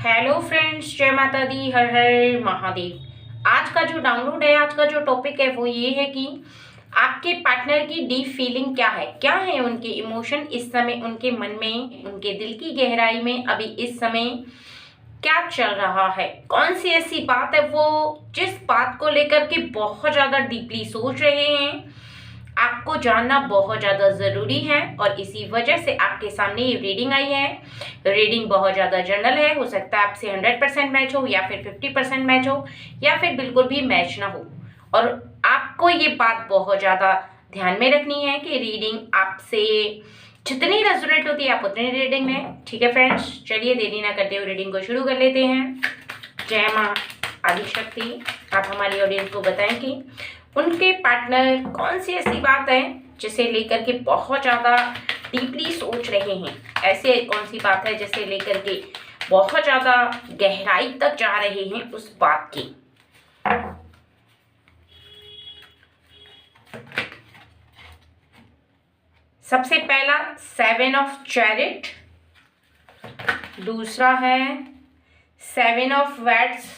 Hello friends, जय माता दी, हर हर महादेव। आज का जो डाउनलोड है, आज का जो टॉपिक है वो ये है कि आपके पार्टनर की डीप फीलिंग क्या है उनके इमोशन इस समय उनके मन में, उनके दिल की गहराई में अभी इस समय क्या चल रहा है। कौन सी ऐसी बात है वो जिस बात को लेकर के बहुत ज्यादा डीपली सोच रहे हैं, आपको जानना बहुत ज़्यादा ज़रूरी है। और इसी वजह से आपके सामने ये रीडिंग आई है। रीडिंग बहुत ज़्यादा जनरल है, हो सकता है आपसे 100% मैच हो या फिर 50% मैच हो या फिर बिल्कुल भी मैच ना हो। और आपको ये बात बहुत ज़्यादा ध्यान में रखनी है कि रीडिंग आपसे जितनी रेजोनेट होती है आप उतनी रीडिंग में। ठीक है फ्रेंड्स, चलिए देरी ना करते हुए रीडिंग को शुरू कर लेते हैं। जय माँ आदिशक्ति। आप हमारी ऑडियंस को बताएं कि उनके पार्टनर कौन सी ऐसी बात है जिसे लेकर के बहुत ज़्यादा डीपली सोच रहे हैं। ऐसे कौन सी बात है जिसे लेकर के बहुत ज़्यादा गहराई तक जा रहे हैं उस बात की। सबसे पहला 7 ऑफ चैरिट, दूसरा है 7 ऑफ वैट्स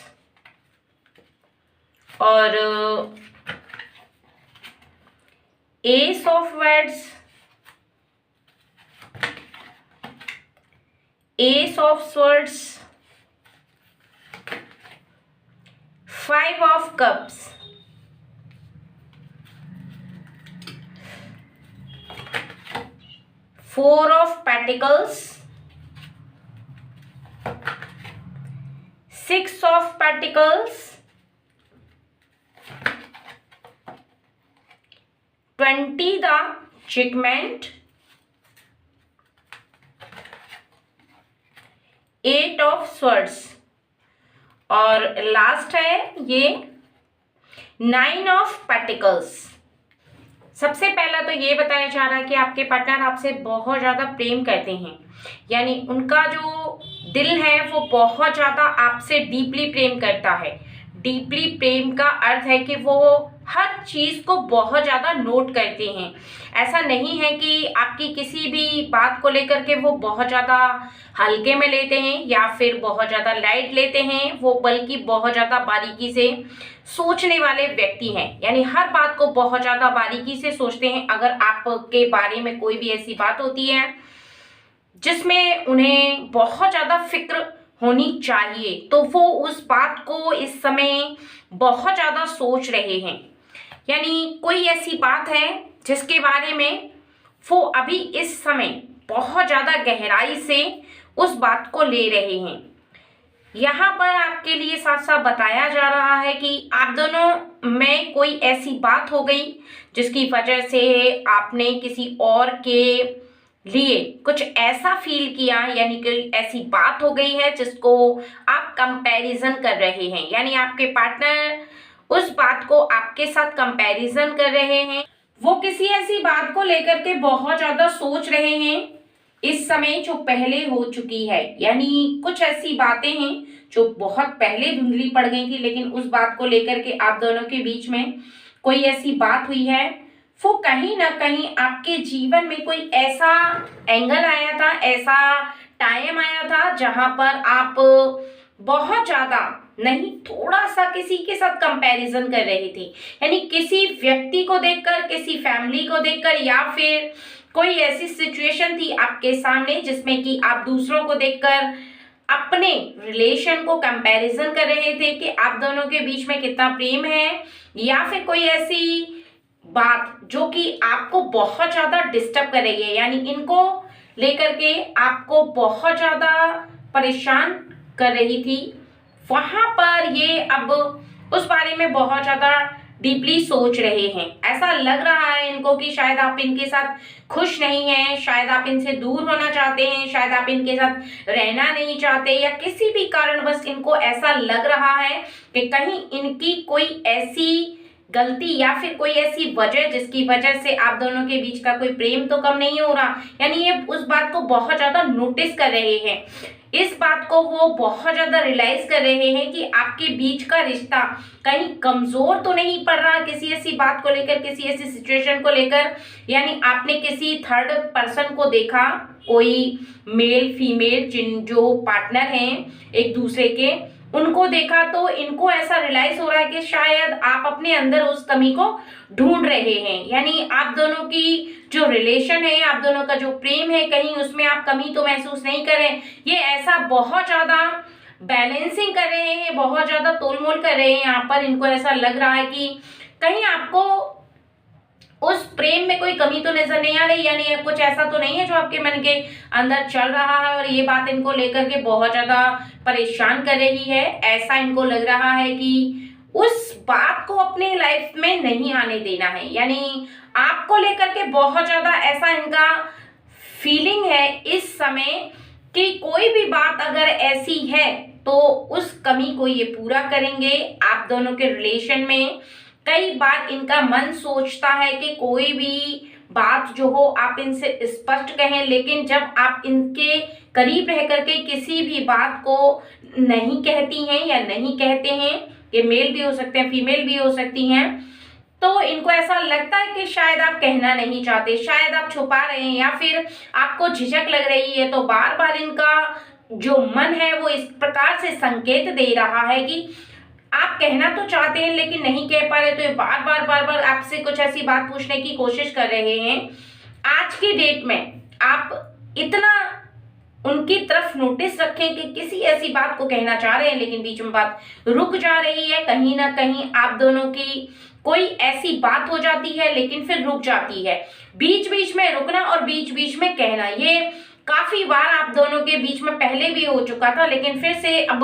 और ace of wands, ace of swords, 5 of cups, 4 of pentacles, 6 of pentacles, 20 the judgement, 8 of swords और लास्ट है ये 9 ऑफ पेंटिकल्स। सबसे पहला तो ये बताया जा रहा है कि आपके पार्टनर आपसे बहुत ज़्यादा प्रेम करते हैं, यानी उनका जो दिल है वो बहुत ज़्यादा आपसे डीपली प्रेम करता है। डीपली प्रेम का अर्थ है कि वो हर चीज़ को बहुत ज़्यादा नोट करते हैं। ऐसा नहीं है कि आपकी किसी भी बात को लेकर के वो बहुत ज़्यादा हल्के में लेते हैं या फिर बहुत ज़्यादा लाइट लेते हैं, वो बल्कि बहुत ज़्यादा बारीकी से सोचने वाले व्यक्ति हैं। यानी हर बात को बहुत ज़्यादा बारीकी से सोचते हैं। अगर आपके बारे में कोई भी ऐसी बात होती है जिसमें उन्हें बहुत ज़्यादा फिक्र होनी चाहिए तो वो उस बात को इस समय बहुत ज़्यादा सोच रहे हैं। यानी कोई ऐसी बात है जिसके बारे में वो अभी इस समय बहुत ज़्यादा गहराई से उस बात को ले रहे हैं। यहाँ पर आपके लिए साफ साफ बताया जा रहा है कि आप दोनों में कोई ऐसी बात हो गई जिसकी वजह से आपने किसी और के लिए कुछ ऐसा फील किया, यानी कि ऐसी बात हो गई है जिसको आप कंपैरिजन कर रहे हैं। यानी आपके पार्टनर उस बात को आपके साथ कंपैरिजन कर रहे हैं। वो किसी ऐसी बात को लेकर के बहुत ज़्यादा सोच रहे हैं इस समय जो पहले हो चुकी है। यानी कुछ ऐसी बातें हैं जो बहुत पहले धुंधली पड़ गई थी, लेकिन उस बात को लेकर के आप दोनों के बीच में कोई ऐसी बात हुई है, वो कहीं ना कहीं आपके जीवन में कोई ऐसा एंगल आया था, ऐसा टाइम आया था जहां पर आप बहुत ज़्यादा नहीं, थोड़ा सा किसी के साथ कंपैरिजन कर रहे थे। यानी किसी व्यक्ति को देखकर, किसी फैमिली को देखकर, या फिर कोई ऐसी सिचुएशन थी आपके सामने जिसमें कि आप दूसरों को देखकर अपने रिलेशन को कंपैरिजन कर रहे थे कि आप दोनों के बीच में कितना प्रेम है, या फिर कोई ऐसी बात जो कि आपको बहुत ज़्यादा डिस्टर्ब कर रही है। यानी इनको लेकर के आपको बहुत ज़्यादा परेशान कर रही थी। वहाँ पर ये अब उस बारे में बहुत ज़्यादा डीपली सोच रहे हैं। ऐसा लग रहा है इनको कि शायद आप इनके साथ खुश नहीं हैं, शायद आप इनसे दूर होना चाहते हैं, शायद आप इनके साथ रहना नहीं चाहते, या किसी भी कारण बस इनको ऐसा लग रहा है कि कहीं इनकी कोई ऐसी गलती या फिर कोई ऐसी वजह जिसकी वजह से आप दोनों के बीच का कोई प्रेम तो कम नहीं हो रहा। यानी ये उस बात को बहुत ज़्यादा नोटिस कर रहे हैं। इस बात को वो बहुत ज़्यादा रियलाइज कर रहे हैं कि आपके बीच का रिश्ता कहीं कमज़ोर तो नहीं पड़ रहा किसी ऐसी बात को लेकर, किसी ऐसी सिचुएशन को लेकर। यानी आपने किसी थर्ड पर्सन को देखा, कोई मेल फीमेल जिन जो पार्टनर हैं एक दूसरे के, उनको देखा, तो इनको ऐसा रियलाइज हो रहा है कि शायद आप अपने अंदर उस कमी को ढूंढ रहे हैं। यानी आप दोनों की जो रिलेशन है, आप दोनों का जो प्रेम है, कहीं उसमें आप कमी तो महसूस नहीं कर रहे। ये ऐसा बहुत ज्यादा बैलेंसिंग कर रहे हैं, बहुत ज्यादा तोलमोल कर रहे हैं। यहाँ पर इनको ऐसा लग रहा है कि कहीं आपको उस प्रेम में कोई कमी तो नजर नहीं आ रही, यानी कुछ ऐसा तो नहीं है जो आपके मन के अंदर चल रहा है और ये बात इनको लेकर के बहुत ज्यादा परेशान कर रही है। ऐसा इनको लग रहा है कि उस बात को अपने लाइफ में नहीं आने देना है। यानी आपको लेकर के बहुत ज्यादा ऐसा इनका फीलिंग है इस समय कि कोई भी बात अगर ऐसी है तो उस कमी को ये पूरा करेंगे। आप दोनों के रिलेशन में कई बार इनका मन सोचता है कि कोई भी बात जो हो आप इनसे स्पष्ट कहें, लेकिन जब आप इनके करीब रह करके किसी भी बात को नहीं कहती हैं या नहीं कहते हैं, ये मेल भी हो सकते हैं फीमेल भी हो सकती हैं, तो इनको ऐसा लगता है कि शायद आप कहना नहीं चाहते, शायद आप छुपा रहे हैं या फिर आपको झिझक लग रही है। तो बार बार इनका जो मन है वो इस प्रकार से संकेत दे रहा है कि आप कहना तो चाहते हैं लेकिन नहीं कह पा रहे, तो ये बार बार आपसे कुछ ऐसी बात पूछने की कोशिश कर रहे हैं। आज की डेट में आप इतना उनकी तरफ नोटिस रखें कि किसी ऐसी बात को कहना चाह रहे हैं लेकिन बीच में बात रुक जा रही है। कहीं ना कहीं आप दोनों की कोई ऐसी बात हो जाती है लेकिन फिर रुक जाती है। बीच बीच में रुकना और बीच बीच में कहना, ये काफी बार आप दोनों के बीच में पहले भी हो चुका था, लेकिन फिर से अब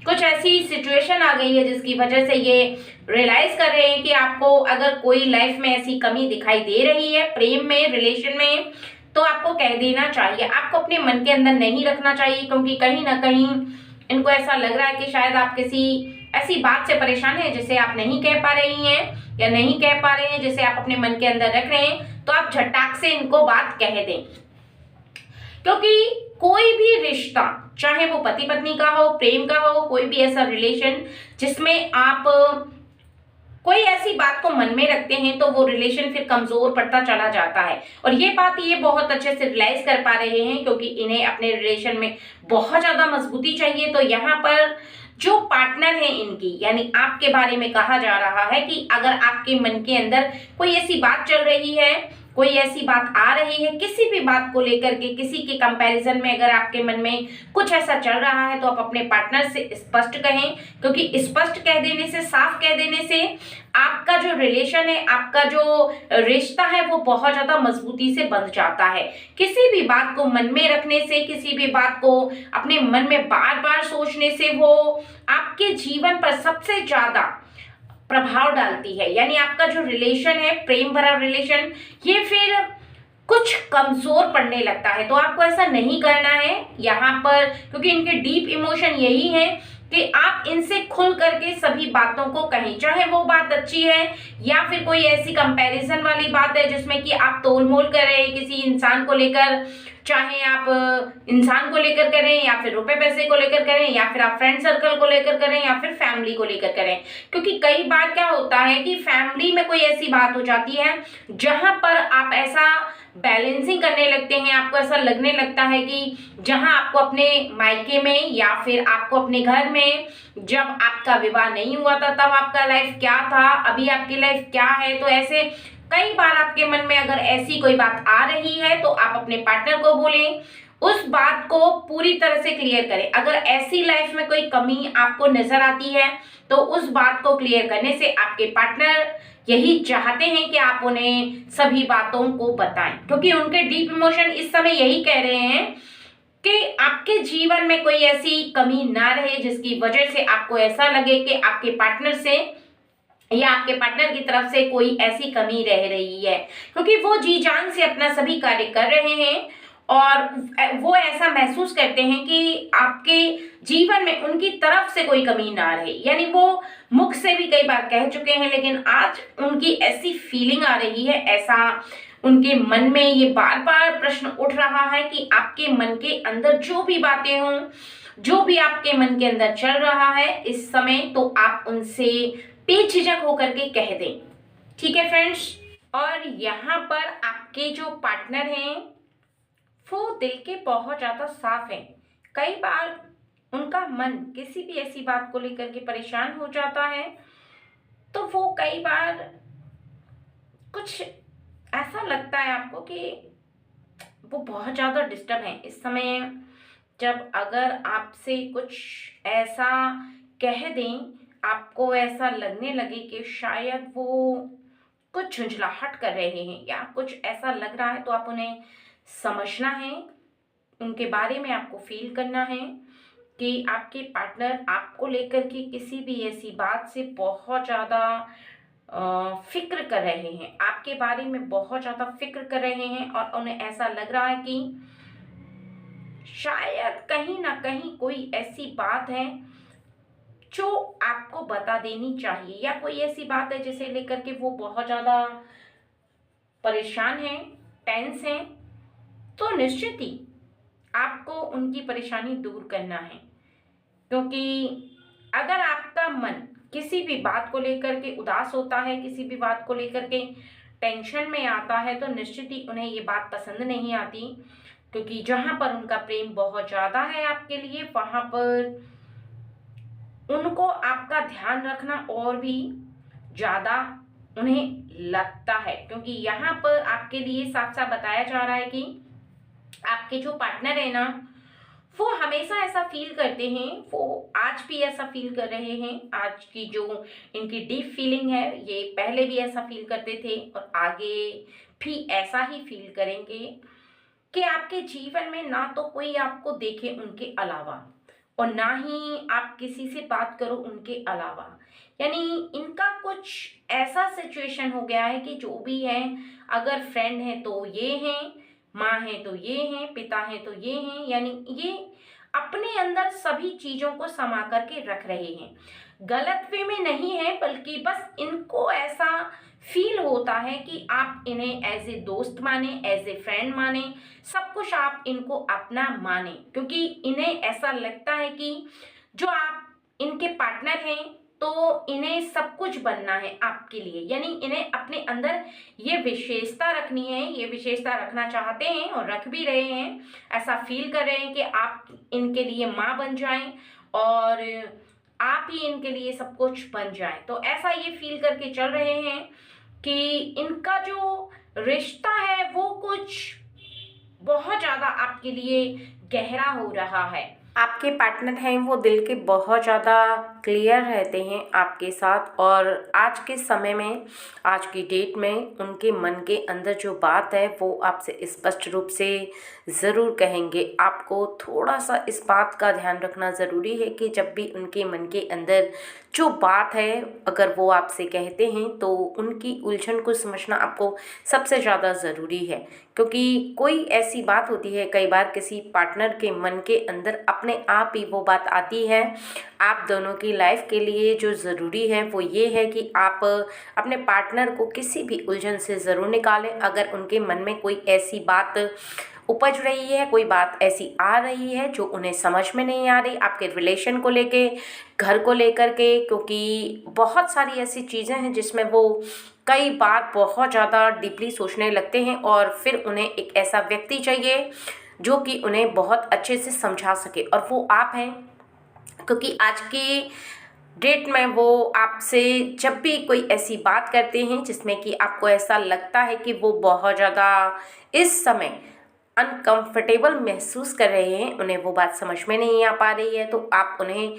कुछ ऐसी सिचुएशन आ गई है जिसकी वजह से ये रियलाइज कर रहे हैं कि आपको अगर कोई लाइफ में ऐसी कमी दिखाई दे रही है प्रेम में, रिलेशन में, तो आपको कह देना चाहिए। आपको अपने मन के अंदर नहीं रखना चाहिए, क्योंकि कहीं ना कहीं इनको ऐसा लग रहा है कि शायद आप किसी ऐसी बात से परेशान है जिसे आप नहीं कह पा रही हैं या नहीं कह पा रहे हैं, जिसे आप अपने मन के अंदर रख रहे हैं। तो आप झटाक से इनको बात कह दें, क्योंकि कोई भी रिश्ता, चाहे वो पति पत्नी का हो, प्रेम का हो, कोई भी ऐसा रिलेशन जिसमें आप कोई ऐसी बात को मन में रखते हैं तो वो रिलेशन फिर कमजोर पड़ता चला जाता है। और ये बात ये बहुत अच्छे से रियलाइज कर पा रहे हैं, क्योंकि इन्हें अपने रिलेशन में बहुत ज्यादा मजबूती चाहिए। तो यहाँ पर जो पार्टनर है इनकी, यानी आपके बारे में कहा जा रहा है कि अगर आपके मन के अंदर कोई ऐसी बात चल रही है, कोई ऐसी बात आ रही है, किसी भी बात को लेकर के, किसी के कंपैरिजन में अगर आपके मन में कुछ ऐसा चल रहा है, तो आप अपने पार्टनर से स्पष्ट कहें, क्योंकि स्पष्ट कह देने से, साफ कह देने से आपका जो रिलेशन है, आपका जो रिश्ता है वो बहुत ज्यादा मजबूती से बंध जाता है। किसी भी बात को मन में रखने से, किसी भी बात को अपने मन में बार बार सोचने से वो आपके जीवन पर सबसे ज्यादा प्रभाव डालती है। यानी आपका जो रिलेशन है, प्रेम भरा रिलेशन, ये फिर कुछ कमजोर पड़ने लगता है। तो आपको ऐसा नहीं करना है यहाँ पर, क्योंकि इनके डीप इमोशन यही है कि आप इनसे खुल करके सभी बातों को कहें, चाहे वो बात अच्छी है या फिर कोई ऐसी कंपैरिजन वाली बात है जिसमें कि आप तोलमोल कर रहे हैं किसी इंसान को लेकर, चाहे आप इंसान को लेकर करें या फिर रुपए पैसे को लेकर करें या फिर आप फ्रेंड सर्कल को लेकर करें या फिर फैमिली को लेकर करें। क्योंकि कई बार क्या होता है कि फैमिली में कोई ऐसी बात हो जाती है जहां पर आप ऐसा बैलेंसिंग करने लगते हैं, आपको ऐसा लगने लगता है कि जहां आपको अपने मायके में या फिर आपको अपने घर में जब आपका विवाह नहीं हुआ था तब आपका लाइफ क्या था, अभी आपकी लाइफ क्या है। तो ऐसे कई बार आपके मन में अगर ऐसी कोई बात आ रही है तो आप अपने पार्टनर को बोलें, उस बात को पूरी तरह से क्लियर करें। अगर ऐसी लाइफ में कोई कमी आपको नजर आती है तो उस बात को क्लियर करने से आपके पार्टनर यही चाहते हैं कि आप उन्हें सभी बातों को बताएं, क्योंकि उनके डीप इमोशन इस समय यही कह रहे हैं कि आपके जीवन में कोई ऐसी कमी ना रहे जिसकी वजह से आपको ऐसा लगे कि आपके पार्टनर से या आपके पार्टनर की तरफ से कोई ऐसी कमी रह रही है, क्योंकि वो जी जान से अपना सभी कार्य कर रहे हैं और वो ऐसा महसूस करते हैं कि आपके जीवन में उनकी तरफ से कोई कमी ना रहे। यानी वो मुख से भी कई बार कह चुके हैं, लेकिन आज उनकी ऐसी फीलिंग आ रही है, ऐसा उनके मन में ये बार बार प्रश्न उठ रहा है कि आपके मन के अंदर जो भी बातें हों, जो भी आपके मन के अंदर चल रहा है इस समय, तो आप उनसे बेझिझक होकर के कह दें। ठीक है फ्रेंड्स। और यहाँ पर आपके जो पार्टनर हैं वो दिल के बहुत ज़्यादा साफ हैं। कई बार उनका मन किसी भी ऐसी बात को लेकर के परेशान हो जाता है, तो वो कई बार कुछ ऐसा लगता है आपको कि वो बहुत ज़्यादा डिस्टर्ब हैं इस समय। जब अगर आपसे कुछ ऐसा कह दें, आपको ऐसा लगने लगे कि शायद वो कुछ झुंझलाहट कर रहे हैं या कुछ ऐसा लग रहा है, तो आप उन्हें समझना है, उनके बारे में आपको फील करना है कि आपके पार्टनर आपको लेकर के किसी भी ऐसी बात से बहुत ज़्यादा फिक्र कर रहे हैं, आपके बारे में बहुत ज़्यादा फिक्र कर रहे हैं, और उन्हें ऐसा लग रहा है कि शायद कहीं ना कहीं कोई ऐसी बात है जो आपको बता देनी चाहिए, या कोई ऐसी बात है जिसे लेकर के वो बहुत ज़्यादा परेशान हैं, टेंस हैं। तो निश्चित ही आपको उनकी परेशानी दूर करना है, क्योंकि अगर आपका मन किसी भी बात को लेकर के उदास होता है, किसी भी बात को लेकर के टेंशन में आता है, तो निश्चित ही उन्हें ये बात पसंद नहीं आती, क्योंकि जहाँ पर उनका प्रेम बहुत ज़्यादा है आपके लिए, वहाँ पर उनको आपका ध्यान रखना और भी ज़्यादा उन्हें लगता है, क्योंकि यहाँ पर आपके लिए साफ साफ बताया जा रहा है कि आपके जो पार्टनर है ना, वो हमेशा ऐसा फील करते हैं, वो आज भी ऐसा फील कर रहे हैं। आज की जो इनकी डीप फीलिंग है, ये पहले भी ऐसा फील करते थे और आगे भी ऐसा ही फील करेंगे कि आपके जीवन में ना तो कोई आपको देखे उनके अलावा, और ना ही आप किसी से बात करो उनके अलावा। यानी इनका कुछ ऐसा सिचुएशन हो गया है कि जो भी है, अगर फ्रेंड है तो ये हैं, माँ है तो ये हैं, पिता है तो ये हैं, यानी ये अपने अंदर सभी चीज़ों को समा करके रख रहे हैं। गलत वे में नहीं है, बल्कि बस इनको ऐसा फील होता है कि आप इन्हें एज ए दोस्त माने, एज ए फ्रेंड माने, सब कुछ आप इनको अपना माने, क्योंकि इन्हें ऐसा लगता है कि जो आप इनके पार्टनर हैं तो इन्हें सब कुछ बनना है आपके लिए। यानी इन्हें अपने अंदर ये विशेषता रखनी है, ये विशेषता रखना चाहते हैं और रख भी रहे हैं। ऐसा फील कर रहे हैं कि आप इनके लिए माँ बन जाएं और आप ही इनके लिए सब कुछ बन जाएं। तो ऐसा ये फील करके चल रहे हैं कि इनका जो रिश्ता है वो कुछ बहुत ज़्यादा आपके लिए गहरा हो रहा है। आपके पार्टनर हैं वो दिल के बहुत ज़्यादा क्लियर रहते हैं आपके साथ, और आज के समय में, आज की डेट में उनके मन के अंदर जो बात है वो आपसे स्पष्ट रूप से ज़रूर कहेंगे। आपको थोड़ा सा इस बात का ध्यान रखना ज़रूरी है कि जब भी उनके मन के अंदर जो बात है अगर वो आपसे कहते हैं तो उनकी उलझन को समझना आपको सबसे ज़्यादा ज़रूरी है, क्योंकि कोई ऐसी बात होती है कई बार किसी पार्टनर के मन के अंदर अपने आप ही वो बात आती है। आप दोनों की लाइफ के लिए जो ज़रूरी है वो ये है कि आप अपने पार्टनर को किसी भी उलझन से ज़रूर निकालें। अगर उनके मन में कोई ऐसी बात उपज रही है, कोई बात ऐसी आ रही है जो उन्हें समझ में नहीं आ रही आपके रिलेशन को लेके, घर को लेकर के, क्योंकि बहुत सारी ऐसी चीज़ें हैं जिसमें वो कई बार बहुत ज़्यादा डीपली सोचने लगते हैं, और फिर उन्हें एक ऐसा व्यक्ति चाहिए जो कि उन्हें बहुत अच्छे से समझा सके, और वो आप हैं। क्योंकि आज की डेट में वो आपसे जब भी कोई ऐसी बात करते हैं जिसमें कि आपको ऐसा लगता है कि वो बहुत ज़्यादा इस समय अनकंफर्टेबल महसूस कर रहे हैं, उन्हें वो बात समझ में नहीं आ पा रही है, तो आप उन्हें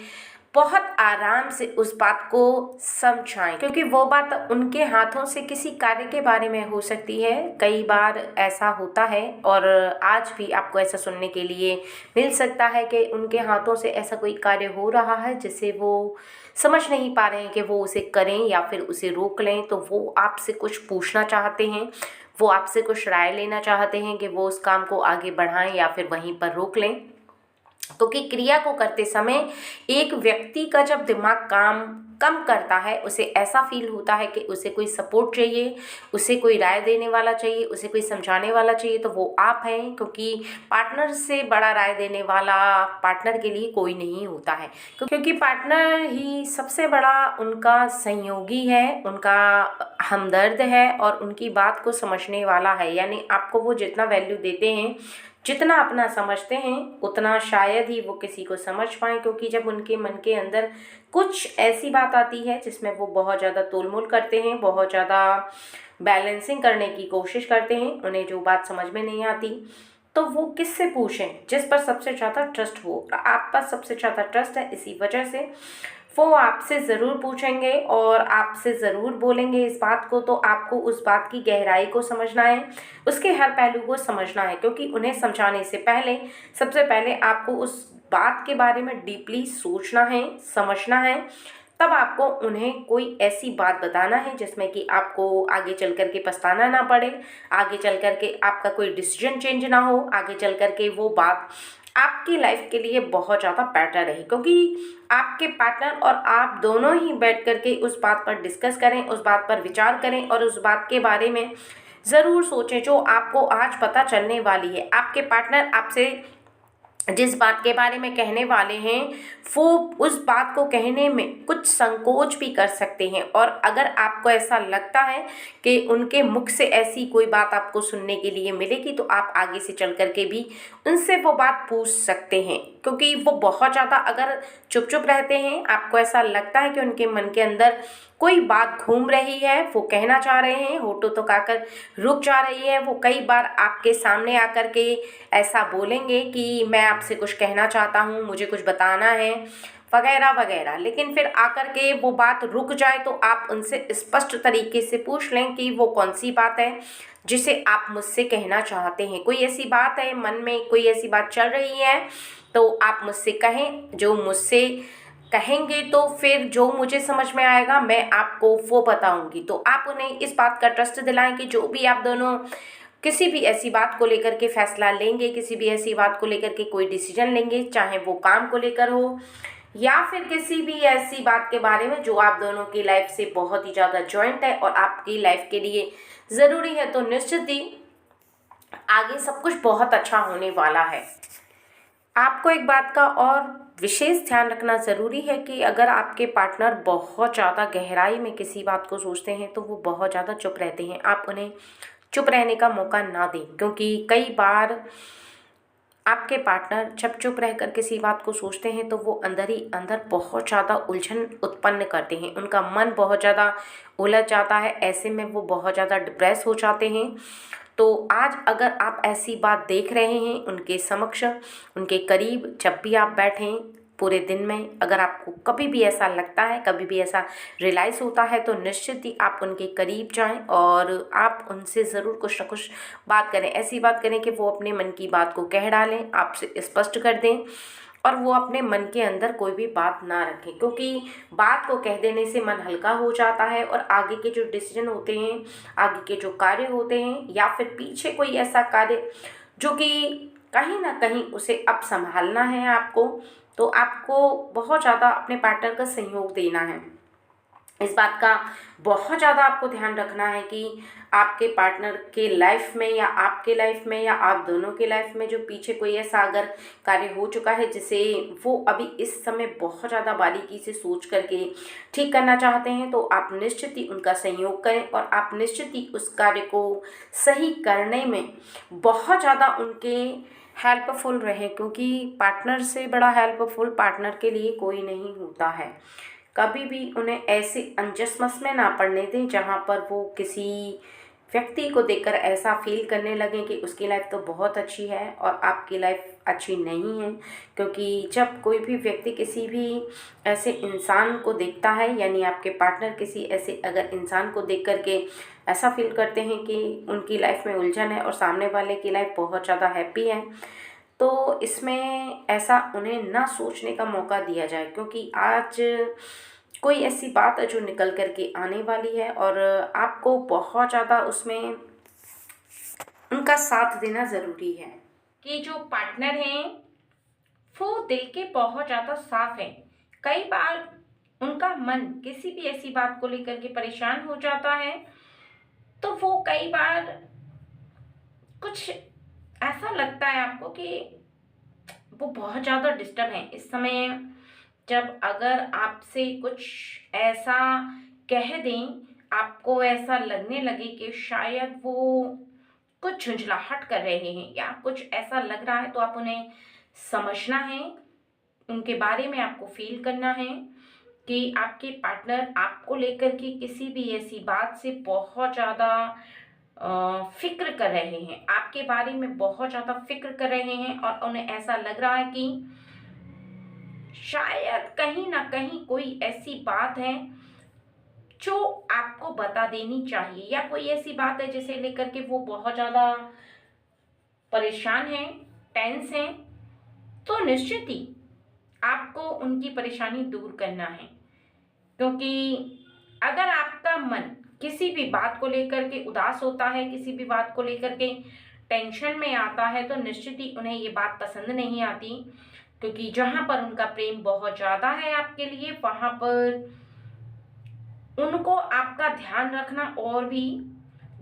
बहुत आराम से उस बात को समझाएं, क्योंकि वो बात उनके हाथों से किसी कार्य के बारे में हो सकती है। कई बार ऐसा होता है और आज भी आपको ऐसा सुनने के लिए मिल सकता है कि उनके हाथों से ऐसा कोई कार्य हो रहा है जिसे वो समझ नहीं पा रहे हैं कि वो उसे करें या फिर उसे रोक लें। तो वो आपसे कुछ पूछना चाहते हैं, वो आपसे कुछ राय लेना चाहते हैं कि वो उस काम को आगे बढ़ाएं या फिर वहीं पर रोक लें। क्योंकि क्रिया को करते समय एक व्यक्ति का जब दिमाग काम कम करता है, उसे ऐसा फील होता है कि उसे कोई सपोर्ट चाहिए, उसे कोई राय देने वाला चाहिए, उसे कोई समझाने वाला चाहिए, तो वो आप हैं। क्योंकि पार्टनर से बड़ा राय देने वाला पार्टनर के लिए कोई नहीं होता है, क्योंकि पार्टनर ही सबसे बड़ा उनका सहयोगी है, उनका हमदर्द है और उनकी बात को समझने वाला है। यानी आपको वो जितना वैल्यू देते हैं, जितना अपना समझते हैं, उतना शायद ही वो किसी को समझ पाएँ। क्योंकि जब उनके मन के अंदर कुछ ऐसी बात आती है जिसमें वो बहुत ज़्यादा तोलमोल करते हैं, बहुत ज़्यादा बैलेंसिंग करने की कोशिश करते हैं, उन्हें जो बात समझ में नहीं आती तो वो किससे पूछें? जिस पर सबसे ज़्यादा ट्रस्ट हो। आप पर सबसे ज़्यादा ट्रस्ट है, इसी वजह से वो आपसे ज़रूर पूछेंगे और आपसे ज़रूर बोलेंगे इस बात को। तो आपको उस बात की गहराई को समझना है, उसके हर पहलू को समझना है, क्योंकि उन्हें समझाने से पहले सबसे पहले आपको उस बात के बारे में डीपली सोचना है, समझना है। तब आपको उन्हें कोई ऐसी बात बताना है जिसमें कि आपको आगे चल कर के पछताना ना पड़े, आगे चल कर के आपका कोई डिसीजन चेंज ना हो, आगे चल कर के वो बात आपकी लाइफ के लिए बहुत ज़्यादा बेटर रहे। क्योंकि आपके पार्टनर और आप दोनों ही बैठ कर के उस बात पर डिस्कस करें, उस बात पर विचार करें और उस बात के बारे में ज़रूर सोचें जो आपको आज पता चलने वाली है। आपके पार्टनर आपसे जिस बात के बारे में कहने वाले हैं, वो उस बात को कहने में कुछ संकोच भी कर सकते हैं। और अगर आपको ऐसा लगता है कि उनके मुख से ऐसी कोई बात आपको सुनने के लिए मिलेगी, तो आप आगे से चल कर के भी उनसे वो बात पूछ सकते हैं। क्योंकि वो बहुत ज़्यादा अगर चुप चुप रहते हैं, आपको ऐसा लगता है कि उनके मन के अंदर कोई बात घूम रही है, वो कहना चाह रहे हैं, होठों तक आकर रुक जा रही है, वो कई बार आपके सामने आकर के ऐसा बोलेंगे कि मैं आपसे कुछ कहना चाहता हूँ, मुझे कुछ बताना है, वगैरह वगैरह। लेकिन फिर आकर के वो बात रुक जाए तो आप उनसे स्पष्ट तरीके से पूछ लें कि वो कौन सी बात है जिसे आप मुझसे कहना चाहते हैं। कोई ऐसी बात है मन में, कोई ऐसी बात चल रही है तो आप मुझसे कहें। जो मुझसे कहेंगे तो फिर जो मुझे समझ में आएगा मैं आपको वो बताऊंगी। तो आप उन्हें इस बात का ट्रस्ट दिलाएं कि जो भी आप दोनों किसी भी ऐसी बात को लेकर के फैसला लेंगे, किसी भी ऐसी बात को लेकर के कोई डिसीजन लेंगे, चाहे वो काम को लेकर हो या फिर किसी भी ऐसी बात के बारे में जो आप दोनों की लाइफ से बहुत ही ज़्यादा जॉइंट है और आपकी लाइफ के लिए ज़रूरी है, तो निश्चित ही आगे सब कुछ बहुत अच्छा होने वाला है। आपको एक बात का और विशेष ध्यान रखना ज़रूरी है कि अगर आपके पार्टनर बहुत ज़्यादा गहराई में किसी बात को सोचते हैं तो वो बहुत ज़्यादा चुप रहते हैं। आप उन्हें चुप रहने का मौका ना दें, क्योंकि कई बार आपके पार्टनर जब चुप रहकर किसी बात को सोचते हैं तो वो अंदर ही अंदर बहुत ज़्यादा उलझन उत्पन्न करते हैं। उनका मन बहुत ज़्यादा उलझ जाता है, ऐसे में वो बहुत ज़्यादा डिप्रेस हो जाते हैं। तो आज अगर आप ऐसी बात देख रहे हैं उनके समक्ष, उनके करीब जब भी आप बैठें पूरे दिन में, अगर आपको कभी भी ऐसा लगता है, कभी भी ऐसा रियलाइज़ होता है, तो निश्चित ही आप उनके करीब जाएं और आप उनसे ज़रूर कुछ ना कुछ बात करें। ऐसी बात करें कि वो अपने मन की बात को कह डालें, आपसे स्पष्ट कर दें और वो अपने मन के अंदर कोई भी बात ना रखें। क्योंकि बात को कह देने से मन हल्का हो जाता है और आगे के जो डिसीजन होते हैं, आगे के जो कार्य होते हैं या फिर पीछे कोई ऐसा कार्य जो कि कहीं ना कहीं उसे अब संभालना है आपको, तो आपको बहुत ज़्यादा अपने पार्टनर का सहयोग देना है। इस बात का बहुत ज़्यादा आपको ध्यान रखना है कि आपके पार्टनर के लाइफ में या आपके लाइफ में या आप दोनों के लाइफ में जो पीछे कोई ऐसा अगर कार्य हो चुका है जिसे वो अभी इस समय बहुत ज़्यादा बारीकी से सोच करके ठीक करना चाहते हैं, तो आप निश्चित ही उनका सहयोग करें और आप निश्चित ही उस कार्य को सही करने में बहुत ज़्यादा उनके हेल्पफुल रहे। क्योंकि पार्टनर से बड़ा हेल्पफुल पार्टनर के लिए कोई नहीं होता है। कभी भी उन्हें ऐसे अंजसमस में ना पड़ने दें जहाँ पर वो किसी व्यक्ति को देखकर ऐसा फील करने लगे कि उसकी लाइफ तो बहुत अच्छी है और आपकी लाइफ अच्छी नहीं है। क्योंकि जब कोई भी व्यक्ति किसी भी ऐसे इंसान को देखता है, यानी आपके पार्टनर किसी ऐसे अगर इंसान को देख कर के ऐसा फील करते हैं कि उनकी लाइफ में उलझन है और सामने वाले की लाइफ बहुत ज़्यादा हैप्पी है, तो इसमें ऐसा उन्हें ना सोचने का मौका दिया जाए। क्योंकि आज कोई ऐसी बात है जो निकल कर के आने वाली है और आपको बहुत ज़्यादा उसमें उनका साथ देना ज़रूरी है। कि जो पार्टनर हैं वो दिल के बहुत ज़्यादा साफ हैं। कई बार उनका मन किसी भी ऐसी बात को लेकर के परेशान हो जाता है, तो वो कई बार कुछ ऐसा लगता है आपको कि वो बहुत ज़्यादा डिस्टर्ब हैं इस समय। जब अगर आपसे कुछ ऐसा कह दें, आपको ऐसा लगने लगे कि शायद वो कुछ झुंझलाहट कर रहे हैं या कुछ ऐसा लग रहा है, तो आप उन्हें समझना है, उनके बारे में आपको फील करना है कि आपके पार्टनर आपको लेकर के किसी भी ऐसी बात से बहुत ज़्यादा फिक्र कर रहे हैं, आपके बारे में बहुत ज़्यादा फिक्र कर रहे हैं और उन्हें ऐसा लग रहा है कि शायद कहीं ना कहीं कोई ऐसी बात है जो आपको बता देनी चाहिए, या कोई ऐसी बात है जिसे लेकर के वो बहुत ज़्यादा परेशान हैं, टेंस हैं। तो निश्चित ही आपको उनकी परेशानी दूर करना है, क्योंकि अगर आपका मन किसी भी बात को लेकर के उदास होता है, किसी भी बात को लेकर के टेंशन में आता है, तो निश्चित ही उन्हें ये बात पसंद नहीं आती, क्योंकि जहाँ पर उनका प्रेम बहुत ज़्यादा है आपके लिए, वहाँ पर उनको आपका ध्यान रखना और भी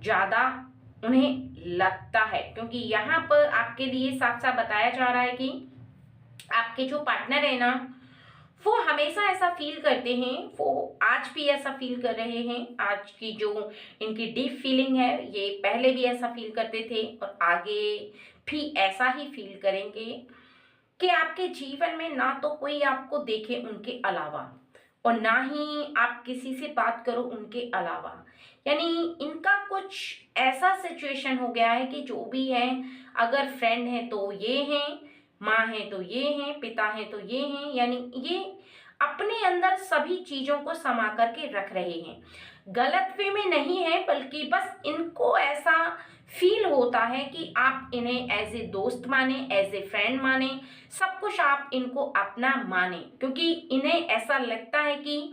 ज़्यादा उन्हें लगता है, क्योंकि यहाँ पर आपके लिए साफ साफ बताया जा रहा है कि आपके जो पार्टनर है ना, वो हमेशा ऐसा फील करते हैं, वो आज भी ऐसा फील कर रहे हैं। आज की जो इनकी डीप फीलिंग है, ये पहले भी ऐसा फील करते थे और आगे भी ऐसा ही फील करेंगे कि आपके जीवन में ना तो कोई आपको देखे उनके अलावा, और ना ही आप किसी से बात करो उनके अलावा। यानी इनका कुछ ऐसा सिचुएशन हो गया है कि जो भी है, अगर फ्रेंड है तो ये हैं, माँ है तो ये हैं, पिता है तो ये हैं, यानी ये अपने अंदर सभी चीज़ों को समा करके रख रहे हैं। गलत वे में नहीं है, बल्कि बस इनको ऐसा फील होता है कि आप इन्हें एज ए दोस्त माने, एज ए फ्रेंड माने, सब कुछ आप इनको अपना माने, क्योंकि इन्हें ऐसा लगता है कि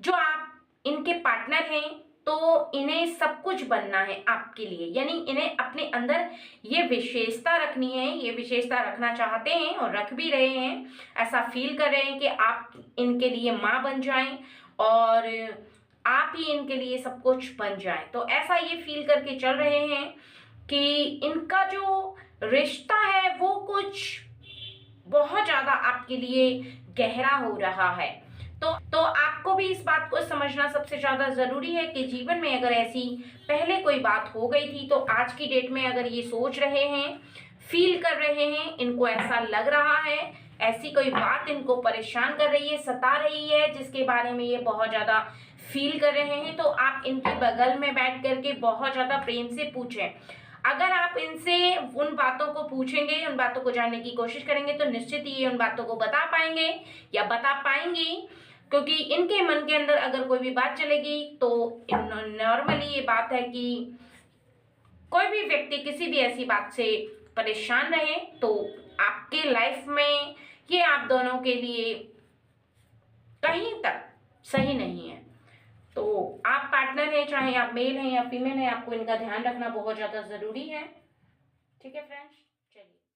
जो आप इनके पार्टनर हैं तो इन्हें सब कुछ बनना है आपके लिए। यानी इन्हें अपने अंदर ये विशेषता रखनी है, ये विशेषता रखना चाहते हैं और रख भी रहे हैं। ऐसा फील कर रहे हैं कि आप इनके लिए माँ बन जाएं और आप ही इनके लिए सब कुछ बन जाएं। तो ऐसा ये फील करके चल रहे हैं कि इनका जो रिश्ता है वो कुछ बहुत ज़्यादा आपके लिए गहरा हो रहा है। तो आपको भी इस बात को समझना सबसे ज़्यादा ज़रूरी है कि जीवन में अगर ऐसी पहले कोई बात हो गई थी, तो आज की डेट में अगर ये सोच रहे हैं, फील कर रहे हैं, इनको ऐसा लग रहा है, ऐसी कोई बात इनको परेशान कर रही है, सता रही है, जिसके बारे में ये बहुत ज़्यादा फील कर रहे हैं, तो आप इनके बगल में बैठ करके बहुत ज़्यादा प्रेम से पूछें। अगर आप इनसे उन बातों को पूछेंगे, उन बातों को जानने की कोशिश करेंगे, तो निश्चित ही ये उन बातों को बता पाएंगे या बता पाएंगी, क्योंकि इनके मन के अंदर अगर कोई भी बात चलेगी तो नॉर्मली ये बात है कि कोई भी व्यक्ति किसी भी ऐसी बात से परेशान रहे तो आपके लाइफ में ये आप दोनों के लिए कहीं तक सही नहीं है। तो आप पार्टनर हैं, चाहे आप मेल हैं या फीमेल हैं, आपको इनका ध्यान रखना बहुत ज़्यादा ज़रूरी है। ठीक है फ्रेंड्स, चलिए।